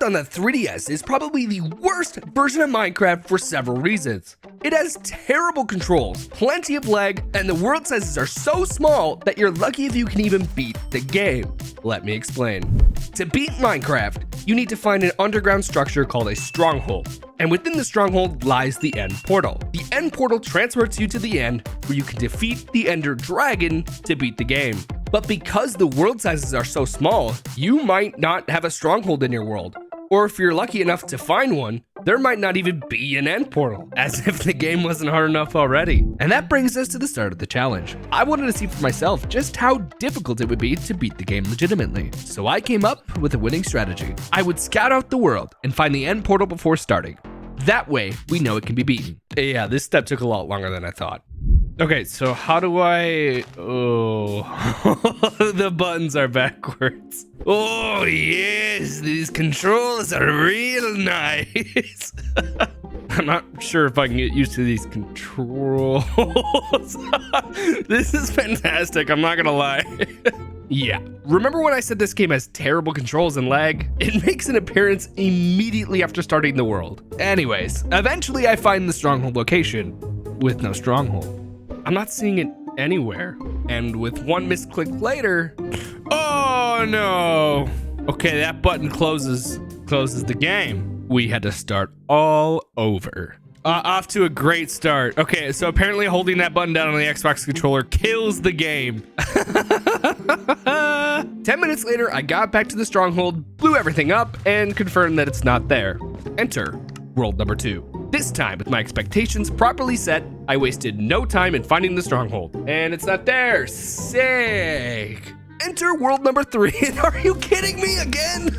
Minecraft on the 3DS is probably the worst version of Minecraft for several reasons. It has terrible controls, plenty of lag, and the world sizes are so small that you're lucky if you can even beat the game. Let me explain. To beat Minecraft, you need to find an underground structure called a stronghold. And within the stronghold lies the end portal. The end portal transports you to the end where you can defeat the Ender Dragon to beat the game. But because the world sizes are so small, you might not have a stronghold in your world. Or if you're lucky enough to find one, there might not even be an end portal, as if the game wasn't hard enough already. And that brings us to the start of the challenge. I wanted to see for myself just how difficult it would be to beat the game legitimately. So I came up with a winning strategy. I would scout out the world and find the end portal before starting. That way, we know it can be beaten. Yeah, this step took a lot longer than I thought. Okay, so how do I... Oh, the buttons are backwards. Oh, yes, these controls are real nice. I'm not sure if I can get used to these controls. This is fantastic, I'm not gonna lie. Yeah, remember when I said this game has terrible controls and lag? It makes an appearance immediately after starting the world. Anyways, eventually I find the stronghold location with no stronghold. I'm not seeing it anywhere. And with one misclick later, oh no. Okay, that button closes the game. We had to start all over. Off to a great start. Okay, so apparently holding that button down on the Xbox controller kills the game. 10 minutes later, I got back to the stronghold, blew everything up, and confirmed that it's not there. Enter world number 2. This time, with my expectations properly set, I wasted no time in finding the stronghold. And it's not there. Sick. Enter world number 3. Are you kidding me again?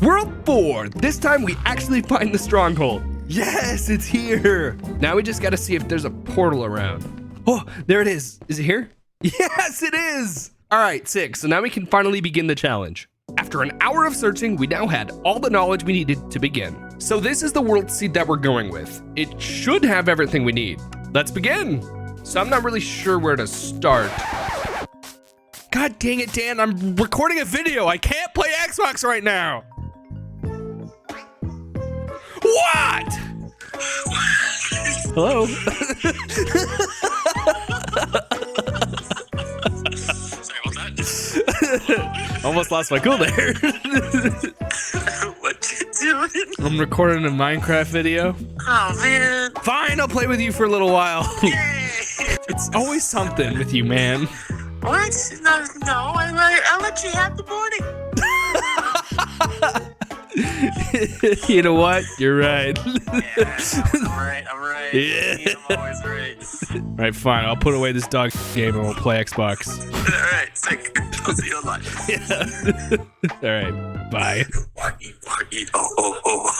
World 4. This time we actually find the stronghold. Yes, it's here. Now we just gotta see if there's a portal around. Oh, there it is. Is it here? Yes, it is. All right, sick. So now we can finally begin the challenge. After an hour of searching, we now had all the knowledge we needed to begin. So this is the world seed that we're going with. It should have everything we need. Let's begin. So I'm not really sure where to start. God dang it, Dan, I'm recording a video. I can't play Xbox right now. What? Hello? Sorry about that. Almost lost my cool there. What you doing? I'm recording a Minecraft video. Oh man. Fine, I'll play with you for a little while. Yay. It's always something with you, man. What? No, I'll let you have the morning. You know what? You're right. Yeah, I'm right. Yeah. I'm always right. Right, fine. I'll put away this dog game and we'll play Xbox. Alright, sick. I'll see you online. Yeah. All right. Bye. Oh.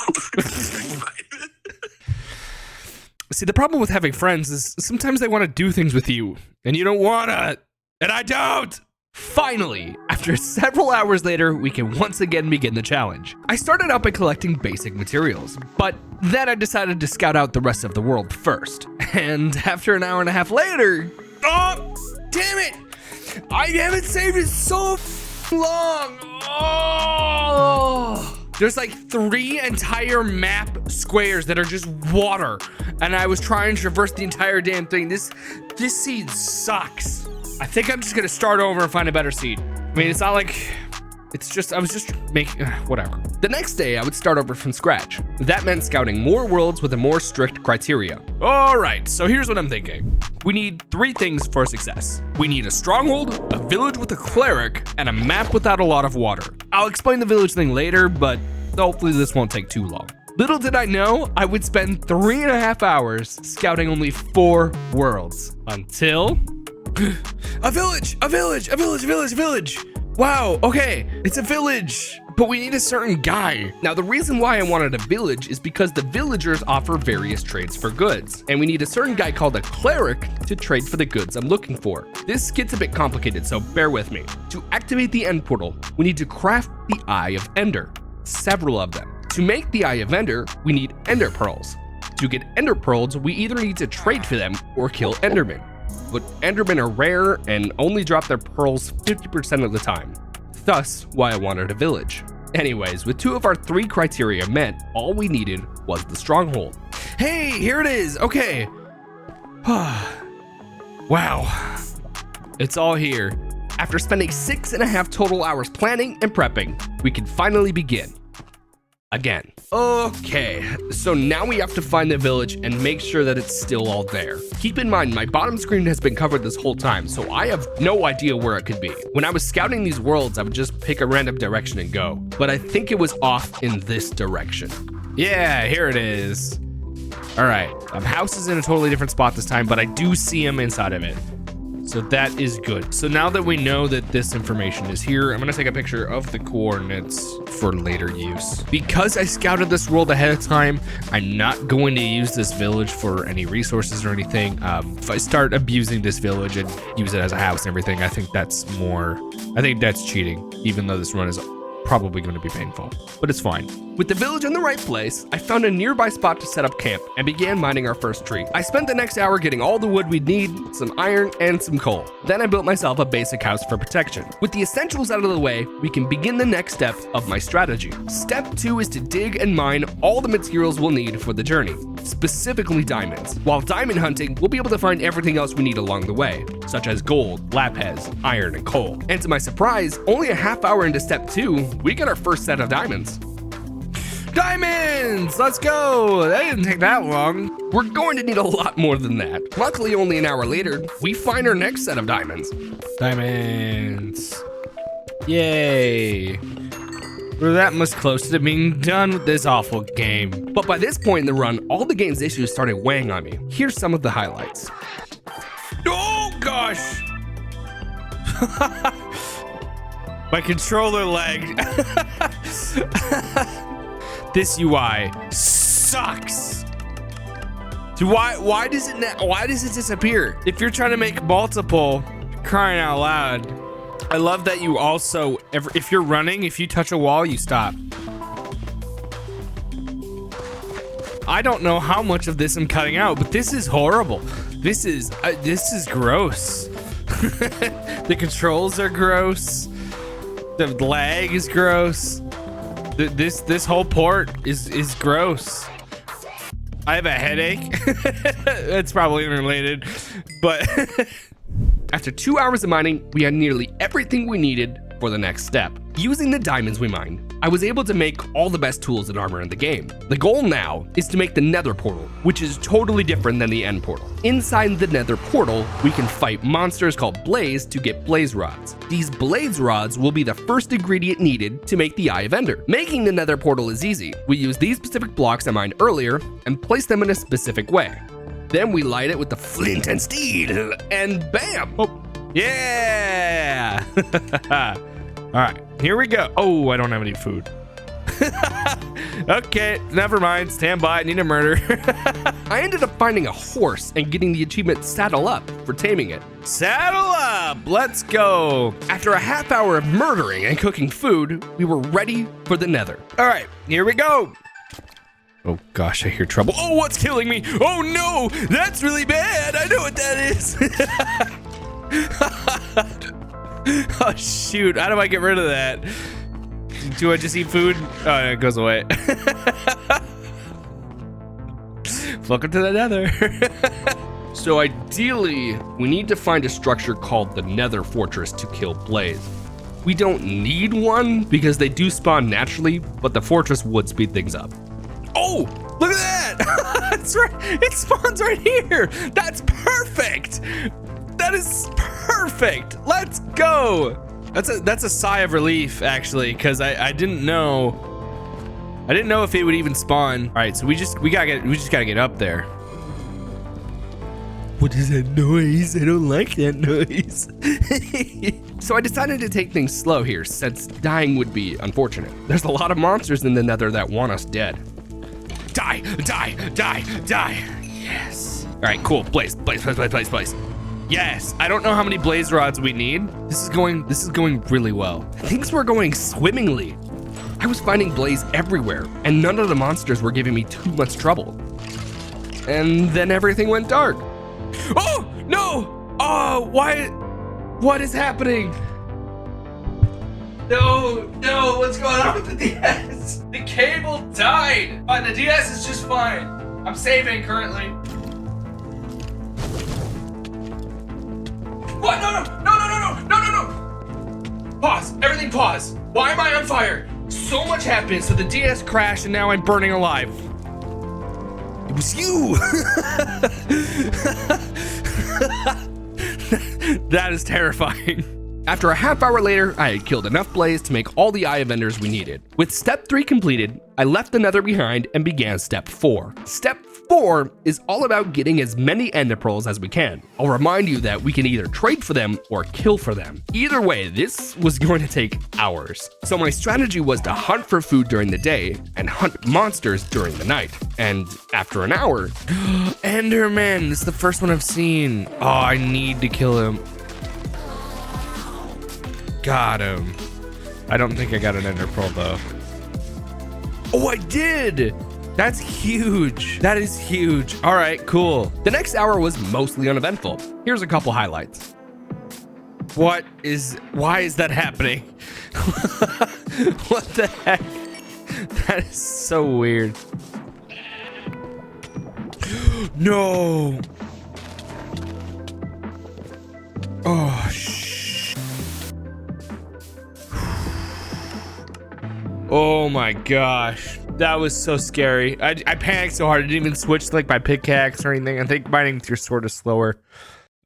See, the problem with having friends is sometimes they want to do things with you, and you don't want to, and I don't. Finally, after several hours later, we can once again begin the challenge. I started out by collecting basic materials, but then I decided to scout out the rest of the world first. And after an hour and a half later, oh, damn it! I haven't saved it so long. Oh. There's like 3 entire map squares that are just water, and I was trying to traverse the entire damn thing. This seed sucks. I think I'm just gonna start over and find a better seed. I mean, it's not like, I was just making, whatever. The next day, I would start over from scratch. That meant scouting more worlds with a more strict criteria. All right, so here's what I'm thinking. We need 3 things for success. We need a stronghold, a village with a cleric, and a map without a lot of water. I'll explain the village thing later, but hopefully this won't take too long. Little did I know, I would spend 3.5 hours scouting only 4 worlds until... A village! Wow, okay, it's a village, but we need a certain guy. Now, the reason why I wanted a village is because the villagers offer various trades for goods, and we need a certain guy called a cleric to trade for the goods I'm looking for. This gets a bit complicated, so bear with me. To activate the end portal, we need to craft the Eye of Ender, several of them. To make the Eye of Ender, we need Ender Pearls. To get Ender Pearls, we either need to trade for them or kill Endermen. But Endermen are rare and only drop their pearls 50% of the time. Thus, why I wanted a village. Anyways, with 2 of our 3 criteria met, all we needed was the stronghold. Hey, here it is. Okay. Wow. It's all here. After spending 6.5 total hours planning and prepping, we can finally begin. Again. Okay, so now we have to find the village and make sure that it's still all there. Keep in mind, my bottom screen has been covered this whole time, so I have no idea where it could be. When I was scouting these worlds, I would just pick a random direction and go, but I think it was off in this direction. Yeah, here it is. All right, house is in a totally different spot this time, but I do see him inside of it. So that is good. So now that we know that this information is here, I'm gonna take a picture of the coordinates for later use. Because I scouted this world ahead of time, I'm not going to use this village for any resources or anything. If I start abusing this village and use it as a house and everything, I think that's cheating, even though this run is probably going to be painful, but it's fine. With the village in the right place, I found a nearby spot to set up camp and began mining our first tree. I spent the next hour getting all the wood we'd need, some iron, and some coal. Then I built myself a basic house for protection. With the essentials out of the way, we can begin the next step of my strategy. Step 2 is to dig and mine all the materials we'll need for the journey, specifically diamonds. While diamond hunting, we'll be able to find everything else we need along the way, such as gold, lapis, iron, and coal. And to my surprise, only a half hour into step 2, we get our first set of diamonds. Diamonds! Let's go! That didn't take that long. We're going to need a lot more than that. Luckily, only an hour later, we find our next set of diamonds. Diamonds. Yay. We're that much closer to being done with this awful game. But by this point in the run, all the game's issues started weighing on me. Here's some of the highlights. Oh, gosh! My controller lagged. This UI sucks. Dude, why does it disappear? If you're trying to make multiple, crying out loud. I love that you also, if you're running, if you touch a wall, you stop. I don't know how much of this I'm cutting out, but this is horrible. This is gross. The controls are gross. The lag is gross. This whole port is gross. I have a headache. It's probably unrelated, but after 2 hours of mining, we had nearly everything we needed for the next step. Using the diamonds we mined, I was able to make all the best tools and armor in the game. The goal now is to make the nether portal, which is totally different than the end portal. Inside the nether portal, we can fight monsters called blaze to get blaze rods. These blaze rods will be the first ingredient needed to make the Eye of Ender. Making the nether portal is easy. We use these specific blocks I mined earlier and place them in a specific way. Then we light it with the flint and steel, and bam! Oh, yeah! All right, here we go. Oh, I don't have any food. Okay, never mind. Stand by. I need a murder. I ended up finding a horse and getting the achievement Saddle Up for taming it. Saddle up! Let's go. After a half hour of murdering and cooking food, we were ready for the nether. All right, here we go. Oh gosh, I hear trouble. Oh, what's killing me? Oh no, that's really bad. I know what that is. Oh shoot, how do I get rid of that? Do I just eat food? Oh, it goes away. Welcome to the nether. So ideally, we need to find a structure called the Nether Fortress to kill Blaze. We don't need one because they do spawn naturally, but the fortress would speed things up. Oh, look at that! That's right, it spawns right here. That's perfect. That is perfect. Let's go. That's a sigh of relief actually, because I didn't know if it would even spawn. All right, so we just gotta get up there. What is that noise? I don't like that noise. So I decided to take things slow here, since dying would be unfortunate. There's a lot of monsters in the nether that want us dead. Die, die, die, die. Yes. All right, cool. Blaze. Yes. I don't know how many blaze rods we need. This is going really well. Things were going swimmingly. I was finding blaze everywhere, and none of the monsters were giving me too much trouble. And then everything went dark. Oh, no! Oh, why? What is happening? No, what's going on with the DS? The cable died. The DS is just fine. I'm saving currently. What? No. Pause, everything pause. Why am I on fire? So much happened, so the DS crashed and now I'm burning alive. It was you. That is terrifying. After a half hour later, I had killed enough blaze to make all the eye vendors we needed. With step 3 completed, I left the nether behind and began step 4. Step 4 is all about getting as many ender pearls as we can. I'll remind you that we can either trade for them or kill for them. Either way, this was going to take hours. So my strategy was to hunt for food during the day and hunt monsters during the night. And after an hour, Enderman, this is the first one I've seen. Oh, I need to kill him. Got him. I don't think I got an ender pearl though. Oh, I did. That's huge. That is huge. All right, cool. The next hour was mostly uneventful. Here's a couple highlights. Why is that happening? What the heck? That is so weird. No. Oh, oh my gosh, that was so scary. I panicked so hard I didn't even switch to like my pickaxe or anything. I think mining with your sword is slower.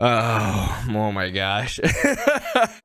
Oh my gosh.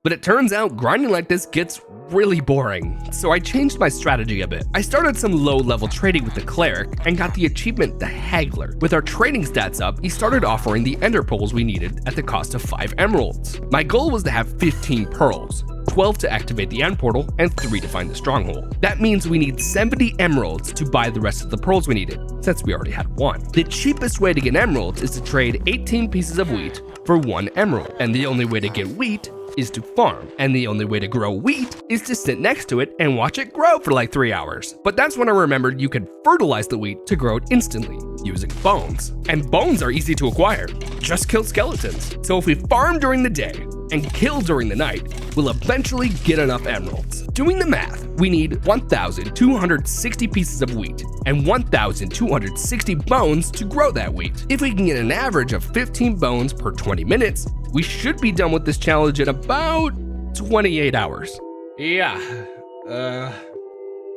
But it turns out grinding like this gets really boring, so I changed my strategy a bit. I started some low-level trading with the cleric and got the achievement the Haggler. With our trading stats up, he started offering the ender pearls we needed at the cost of 5 emeralds. My goal was to have 15 pearls. 12 to activate the end portal, and 3 to find the stronghold. That means we need 70 emeralds to buy the rest of the pearls we needed, since we already had 1. The cheapest way to get emeralds is to trade 18 pieces of wheat for 1 emerald, and the only way to get wheat is to farm, and the only way to grow wheat is to sit next to it and watch it grow for like 3 hours. But that's when I remembered you could fertilize the wheat to grow it instantly, using bones. And bones are easy to acquire, just kill skeletons. So if we farm during the day and kill during the night, we'll eventually get enough emeralds. Doing the math, we need 1,260 pieces of wheat and 1,260 bones to grow that wheat. If we can get an average of 15 bones per 20 minutes, we should be done with this challenge in about 28 hours. Yeah,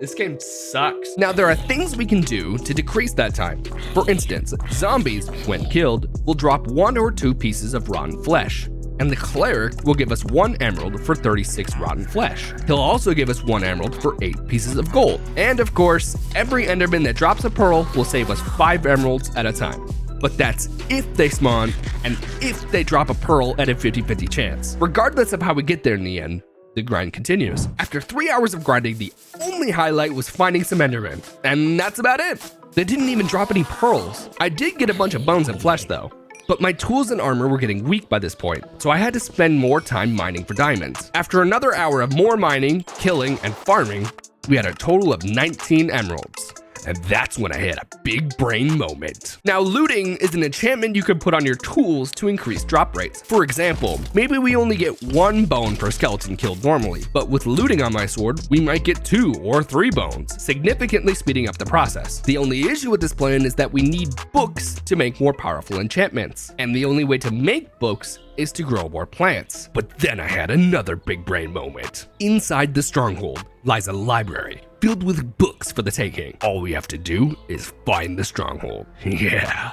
this game sucks. Now, there are things we can do to decrease that time. For instance, zombies, when killed, will drop 1 or 2 pieces of rotten flesh, and the cleric will give us 1 emerald for 36 rotten flesh. He'll also give us 1 emerald for 8 pieces of gold. And of course, every enderman that drops a pearl will save us 5 emeralds at a time. But that's if they spawn and if they drop a pearl at a 50-50 chance. Regardless of how we get there in the end, the grind continues. After 3 hours of grinding, the only highlight was finding some endermen, and that's about it. They didn't even drop any pearls. I did get a bunch of bones and flesh though, but my tools and armor were getting weak by this point, so I had to spend more time mining for diamonds. After another hour of more mining, killing, and farming, we had a total of 19 emeralds. And that's when I had a big brain moment. Now, looting is an enchantment you can put on your tools to increase drop rates. For example, maybe we only get 1 bone per skeleton killed normally, but with looting on my sword, we might get 2 or 3 bones, significantly speeding up the process. The only issue with this plan is that we need books to make more powerful enchantments, and the only way to make books is to grow more plants. But then I had another big brain moment. Inside the stronghold lies a library filled with books for the taking. All we have to do is find the stronghold. Yeah.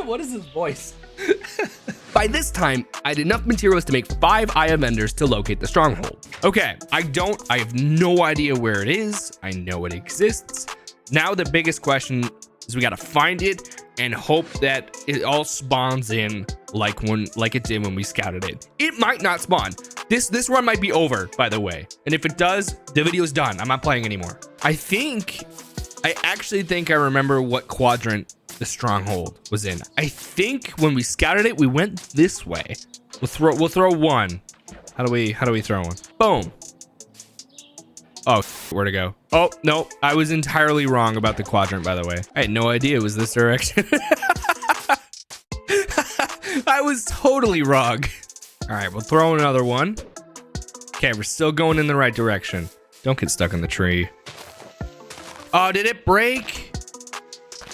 What is his voice? By this time, I had enough materials to make 5 Eye of Enders to locate the stronghold. Okay, I have no idea where it is. I know it exists. Now the biggest question is we gotta find it and hope that it all spawns in like it did when we scouted it. It might not spawn. This run might be over, by the way. And if it does, the video's done. I'm not playing anymore. I actually think I remember what quadrant the stronghold was in. I think when we scouted it, we went this way. We'll throw 1. How do we throw 1? Boom. Oh, where to go? Oh, no, I was entirely wrong about the quadrant, by the way. I had no idea it was this direction. I was totally wrong. All right, we'll throw another one. Okay, we're still going in the right direction. Don't get stuck in the tree. Oh, did it break?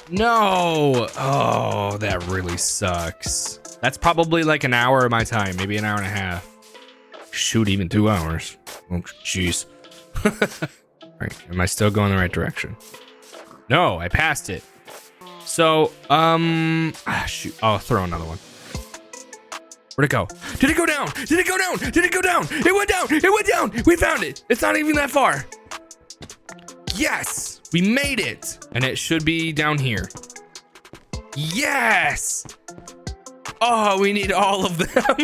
No. Oh, that really sucks. That's probably like an hour of my time, maybe an hour and a half. Shoot, even 2 hours. Oh, jeez. All right, am I still going the right direction? No, I passed it. So, shoot. I'll throw another one. Where'd it go? Did it go down? Did it go down? Did it go down? It went down. It went down. We found it. It's not even that far. Yes, we made it. And it should be down here. Yes. Oh, we need all of them.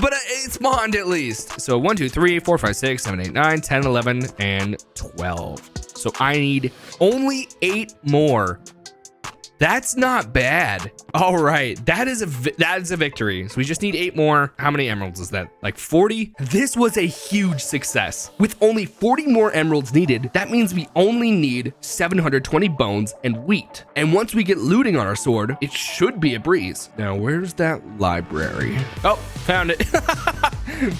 But it spawned at least. So 1, 2, 3, 4, 5, 6, 7, 8, 9, 10, 11, and 12. So I need only 8 more. That's not bad. All right, that is a victory. So we just need 8 more. How many emeralds is that? Like 40? This was a huge success. With only 40 more emeralds needed, that means we only need 720 bones and wheat. And once we get looting on our sword, it should be a breeze. Now, where's that library? Oh, found it.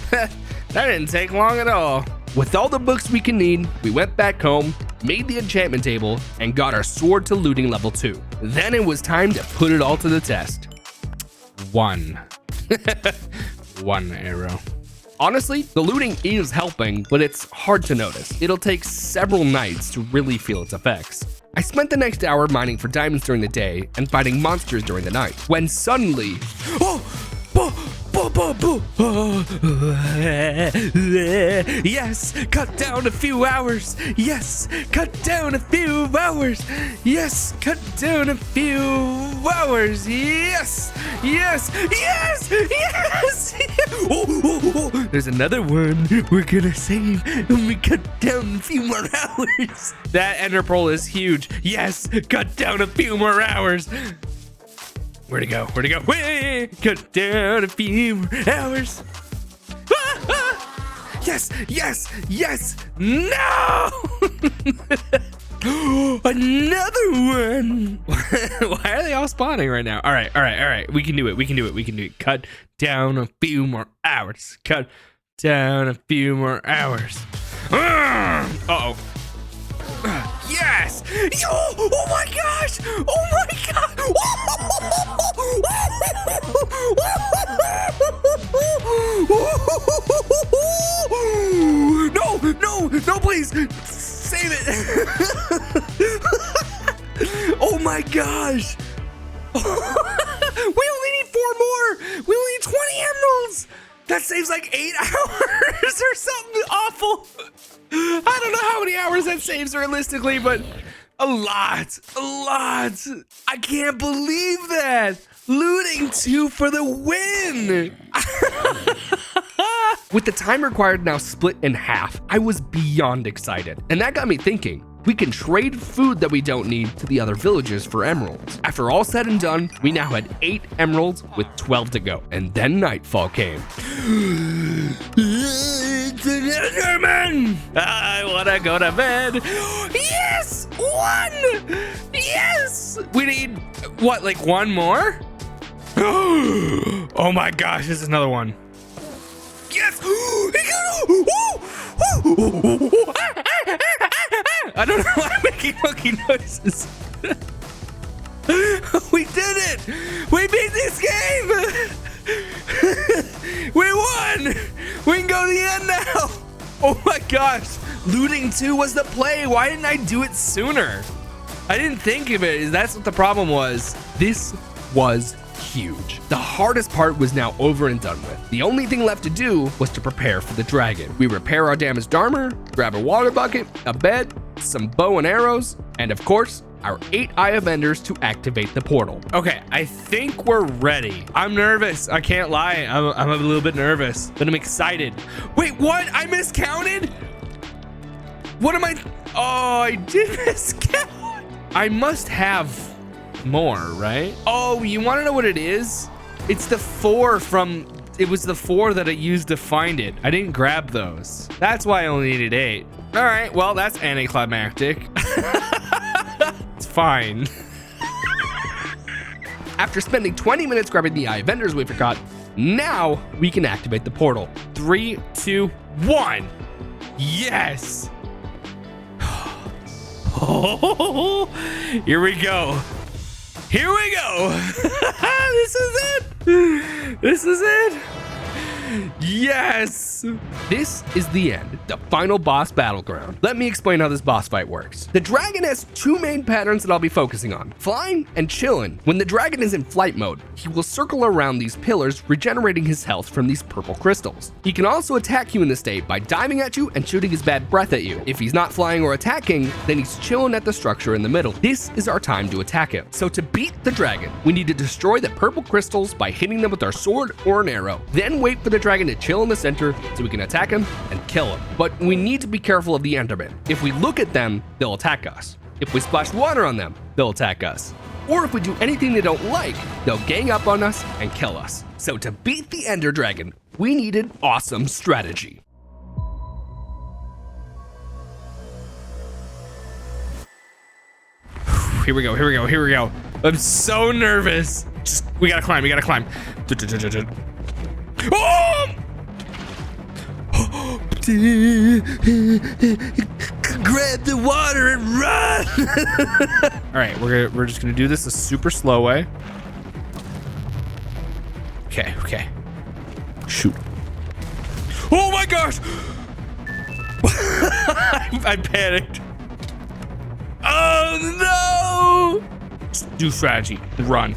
That didn't take long at all. With all the books we can need, we went back home, made the enchantment table, and got our sword to looting level 2. Then it was time to put it all to the test. 1. 1 arrow. Honestly, the looting is helping, but it's hard to notice. It'll take several nights to really feel its effects. I spent the next hour mining for diamonds during the day and fighting monsters during the night, when suddenly, yes, cut down a few hours. Yes, cut down a few hours. Yes, cut down a few hours. Yes, yes, yes, yes. Oh, there's another one we're gonna save when we cut down a few more hours. That ender pearl is huge. Yes, cut down a few more hours. Where'd it go? Where'd it go? Wait, cut down a few more hours. Ah, ah. Yes, yes, yes. No! Another one. Why are they all spawning right now? All right, all right, all right. We can do it. We can do it. We can do it. Cut down a few more hours. Cut down a few more hours. Uh-oh. Yes! Yo! Oh my gosh! Oh my god! No! No! No, please! Save it! Oh my gosh! We only need 4 more! We only need 20 emeralds! That saves like 8 hours or something awful! I don't know how many hours that saves realistically, but a lot, a lot. I can't believe that. Looting 2 for the win. With the time required now split in half, I was beyond excited. And that got me thinking, we can trade food that we don't need to the other villagers for emeralds. After all said and done, we now had 8 emeralds with 12 to go. And then nightfall came. It's an Enderman! I wanna go to bed. Yes! 1! Yes! We need, what, like 1 more? Oh my gosh, there's another one. Yes! I don't know why I'm making monkey noises. We did it! We beat this game! We won! We can go to the end now! Oh my gosh! Looting 2 was the play. Why didn't I do it sooner? I didn't think of it. That's what the problem was. This was huge. The hardest part was now over and done with. The only thing left to do was to prepare for the dragon. We repair our damaged armor, grab a water bucket, a bed, some bow and arrows, and of course, our 8 Eye of Enders to activate the portal. Okay, I think we're ready. I'm nervous. I can't lie. I'm a little bit nervous, but I'm excited. Wait, what? I miscounted? What am I? Oh, I did miscount. I must have more, right? Oh, you want to know what it is? It's the 4 from, it was the 4 that I used to find it. I didn't grab those. That's why I only needed 8. All right, well, that's anticlimactic. It's fine. After spending 20 minutes grabbing the Eye of Enders we forgot, now we can activate the portal. 3, 2, 1. Yes. Oh, here we go. Here we go. This is it. This is it. Yes! This is the end, the final boss battleground. Let me explain how this boss fight works. The dragon has two main patterns that I'll be focusing on, flying and chilling. When the dragon is in flight mode, he will circle around these pillars, regenerating his health from these purple crystals. He can also attack you in this state by diving at you and shooting his bad breath at you. If he's not flying or attacking, then he's chilling at the structure in the middle. This is our time to attack him. So to beat the dragon, we need to destroy the purple crystals by hitting them with our sword or an arrow. Then wait for the dragon to chill in the center so we can attack him and kill him. But we need to be careful of the Endermen. If we look at them, they'll attack us. If we splash water on them, they'll attack us. Or if we do anything they don't like, they'll gang up on us and kill us. So to beat the Ender Dragon, we needed awesome strategy. Here we go, here we go, here we go. I'm so nervous. We gotta climb, we gotta climb. Oh! Grab the water and run! All right, we're just gonna do this a super slow way. Okay, okay. Shoot. Oh my gosh! I panicked. Oh no! Just do strategy. Run.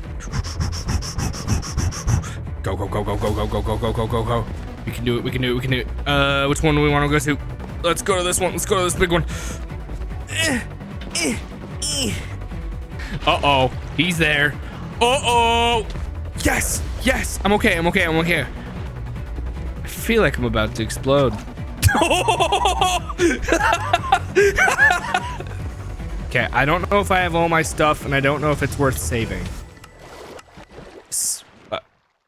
Go, go, go, go, go, go, go, go, go, go, go, go. We can do it, we can do it, we can do it. Which one do we want to go to? Let's go to this one. Let's go to this big one. Uh-oh. He's there. Uh-oh. Yes. Yes. I'm okay. I'm okay. I'm okay. I feel like I'm about to explode. Okay. I don't know if I have all my stuff, and I don't know if it's worth saving.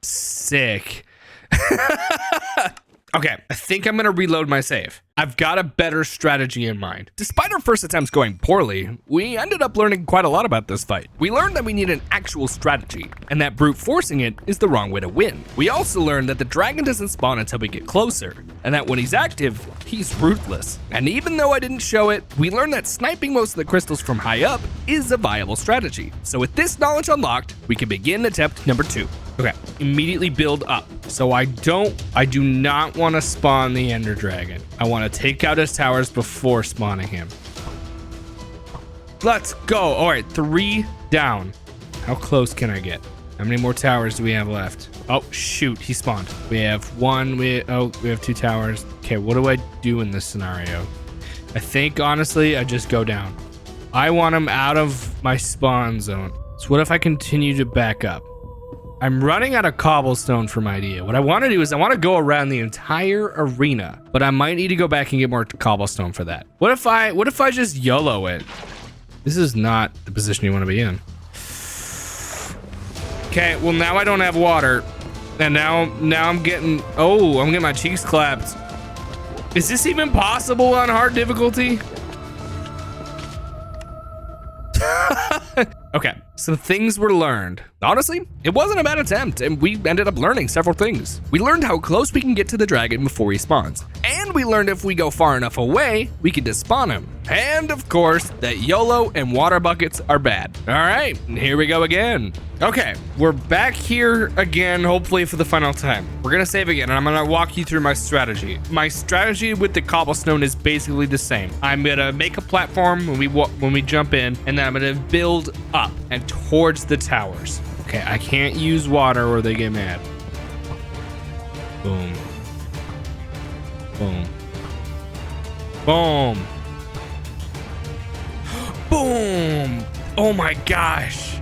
Sick. Okay, I think I'm gonna reload my save. I've got a better strategy in mind. Despite our first attempts going poorly, we ended up learning quite a lot about this fight. We learned that we need an actual strategy, and that brute forcing it is the wrong way to win. We also learned that the dragon doesn't spawn until we get closer, and that when he's active, he's ruthless. And even though I didn't show it, we learned that sniping most of the crystals from high up is a viable strategy. So with this knowledge unlocked, we can begin attempt number 2. Okay, immediately build up. So I do not want to spawn the Ender Dragon. I want to take out his towers before spawning him. Let's go. All right, 3 down. How close can I get? How many more towers do we have left? Oh, shoot, he spawned. We have 1, we have 2 towers. Okay, what do I do in this scenario? I think, honestly, I just go down. I want him out of my spawn zone. So what if I continue to back up? I'm running out of cobblestone for my idea. What I want to do is I want to go around the entire arena, but I might need to go back and get more cobblestone for that. What if I just YOLO it? This is not the position you want to be in. Okay, well now I don't have water. And now I'm getting my cheeks clapped. Is this even possible on hard difficulty? Okay, some things were learned. Honestly, it wasn't a bad attempt, and we ended up learning several things. We learned how close we can get to the dragon before he spawns. And we learned if we go far enough away, we can despawn him. And of course, that YOLO and water buckets are bad. All right, here we go again. Okay, we're back here again, hopefully for the final time. We're gonna save again, and I'm gonna walk you through my strategy. My strategy with the cobblestone is basically the same. I'm gonna make a platform when we jump in, and then I'm gonna build up and towards the towers. Okay, I can't use water or they get mad. Boom. Boom. Boom. Boom. Oh my gosh.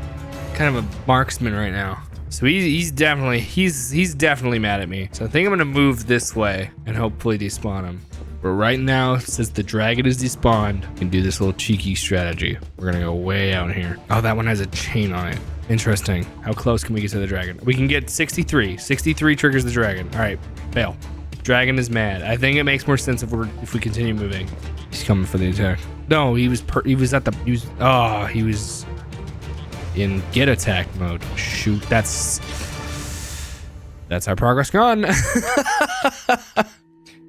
Kind of a marksman right now. So he's definitely mad at me. So I think I'm gonna move this way and hopefully despawn him. But right now, since the dragon is despawned, we can do this little cheeky strategy. We're gonna go way out here. Oh, that one has a chain on it. Interesting. How close can we get to the dragon? We can get 63. 63 triggers the dragon. All right, fail. Dragon is mad. I think it makes more sense if we continue moving. He's coming for the attack. No, he was in get attack mode. Shoot, that's That's our progress gone.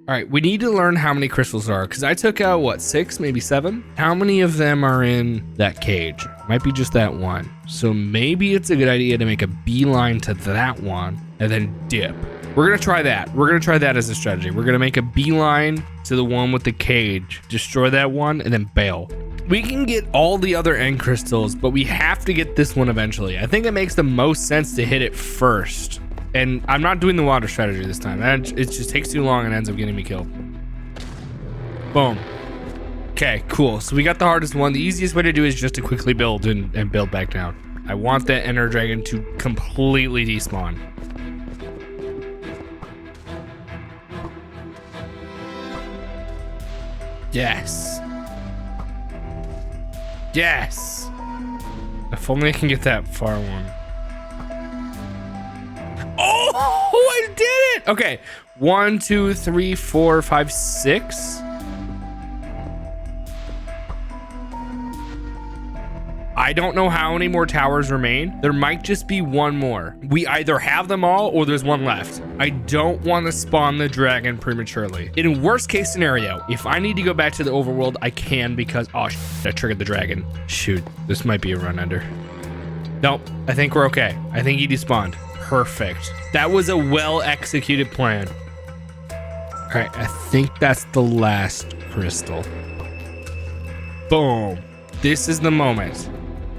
All right, we need to learn how many crystals there are because I took out, what, 6, maybe 7? How many of them are in that cage? Might be just that one. So maybe it's a good idea to make a beeline to that one and then dip. We're gonna try that. We're gonna try that as a strategy. We're gonna make a beeline to the one with the cage, destroy that one, and then bail. We can get all the other end crystals, but we have to get this one eventually. I think it makes the most sense to hit it first. And I'm not doing the water strategy this time. It just takes too long and ends up getting me killed. Boom. Okay, cool. So we got the hardest one. The easiest way to do it is just to quickly build and build back down. I want that Ender Dragon to completely despawn. Yes. Yes. If only I can get that far one. Oh, I did it. Okay. 1, 2, 3, 4, 5, 6. I don't know how many more towers remain. There might just be one more. We either have them all or there's one left. I don't want to spawn the dragon prematurely. In worst case scenario, if I need to go back to the overworld, I can because, oh, I triggered the dragon. Shoot, this might be a run ender. Nope, I think we're okay. I think he despawned. Perfect. That was a well-executed plan. All right, I think that's the last crystal. Boom. This is the moment.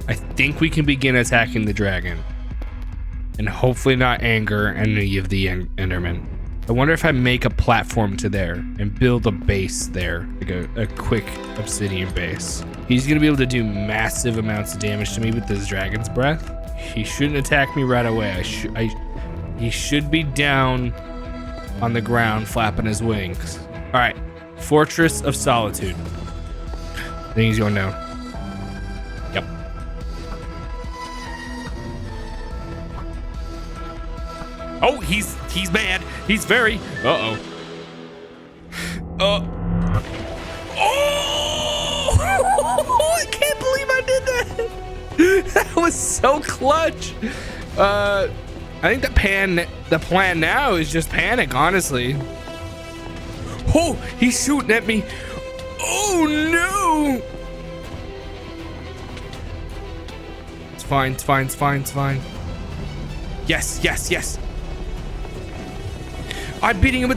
I think we can begin attacking the dragon. And hopefully not anger any of the Endermen. I wonder if I make a platform to there and build a base there. Like a quick obsidian base. He's gonna be able to do massive amounts of damage to me with this dragon's breath. He shouldn't attack me right away. He should be down on the ground flapping his wings. All right, Fortress of Solitude. I think he's going down. Yep. Oh, he's mad. He's very. Uh-oh. Oh! I can't believe I did that. That was so clutch. I think the plan now is just panic, honestly. Oh, he's shooting at me. Oh no. It's fine, it's fine, it's fine, it's fine. Yes, yes, yes. I'm beating him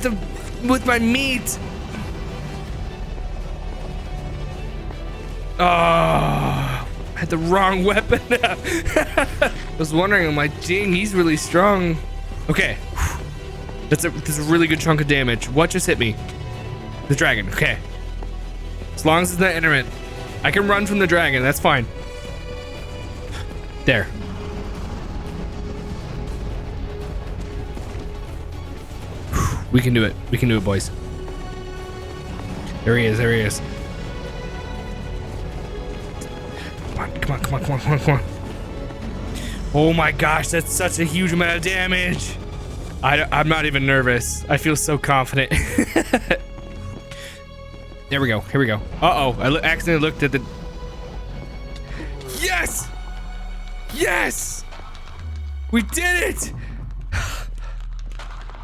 with my meat. Oh, I had the wrong weapon. I was wondering, I'm like, dang, he's really strong. Okay, that's a really good chunk of damage. What just hit me? The dragon. Okay, as long as it's not Enderman, I can run from the dragon. That's fine. There. We can do it. We can do it, boys. There he is. There he is. Come on, come on, come on, come on, come on, come on. Oh my gosh, that's such a huge amount of damage. I'm not even nervous. I feel so confident. There we go. Here we go. Uh-oh. I accidentally looked at the... Yes! Yes! We did it!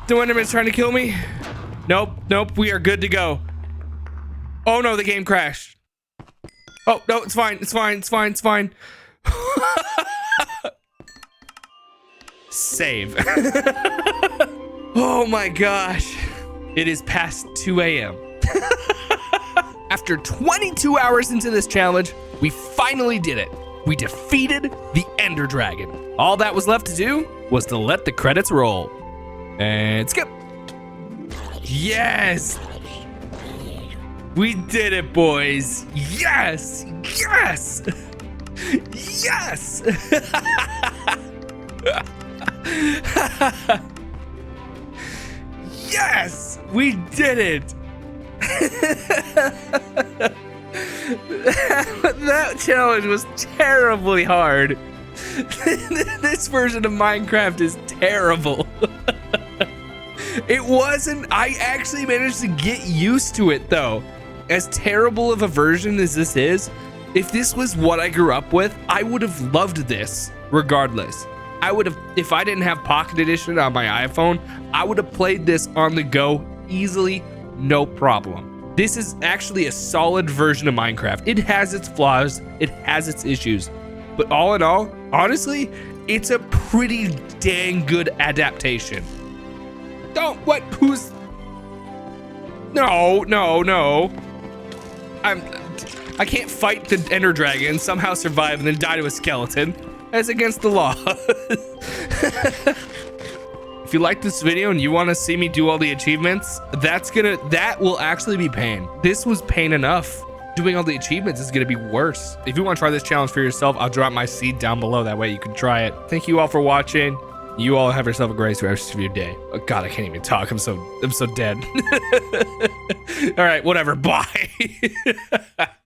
The Enderman's trying to kill me. Nope, nope, we are good to go. Oh no, the game crashed. Oh, no, it's fine, it's fine, it's fine, it's fine. Save. Oh my gosh. It is past 2 a.m. After 22 hours into this challenge, we finally did it. We defeated the Ender Dragon. All that was left to do was to let the credits roll. And skip. Yes. We did it, boys. Yes. Yes. Yes. Yes. We did it. That challenge was terribly hard. This version of Minecraft is terrible. It wasn't. I actually managed to get used to it though. As terrible of a version as this is, if this was what I grew up with, I would have loved this regardless. I would have, if I didn't have Pocket Edition on my iPhone, I would have played this on the go easily, no problem. This is actually a solid version of Minecraft. It has its flaws, it has its issues, but all in all, honestly, it's a pretty dang good adaptation. Who's? No. I can't fight the Ender Dragon, somehow survive, and then die to a skeleton. That's against the law. If you like this video and you want to see me do all the achievements, that will actually be pain. This was pain enough. Doing all the achievements is gonna be worse. If you want to try this challenge for yourself, I'll drop my seed down below. That way you can try it. Thank you all for watching. You all have yourself a great rest of your day. Oh God, I can't even talk. I'm so dead. All right, whatever. Bye.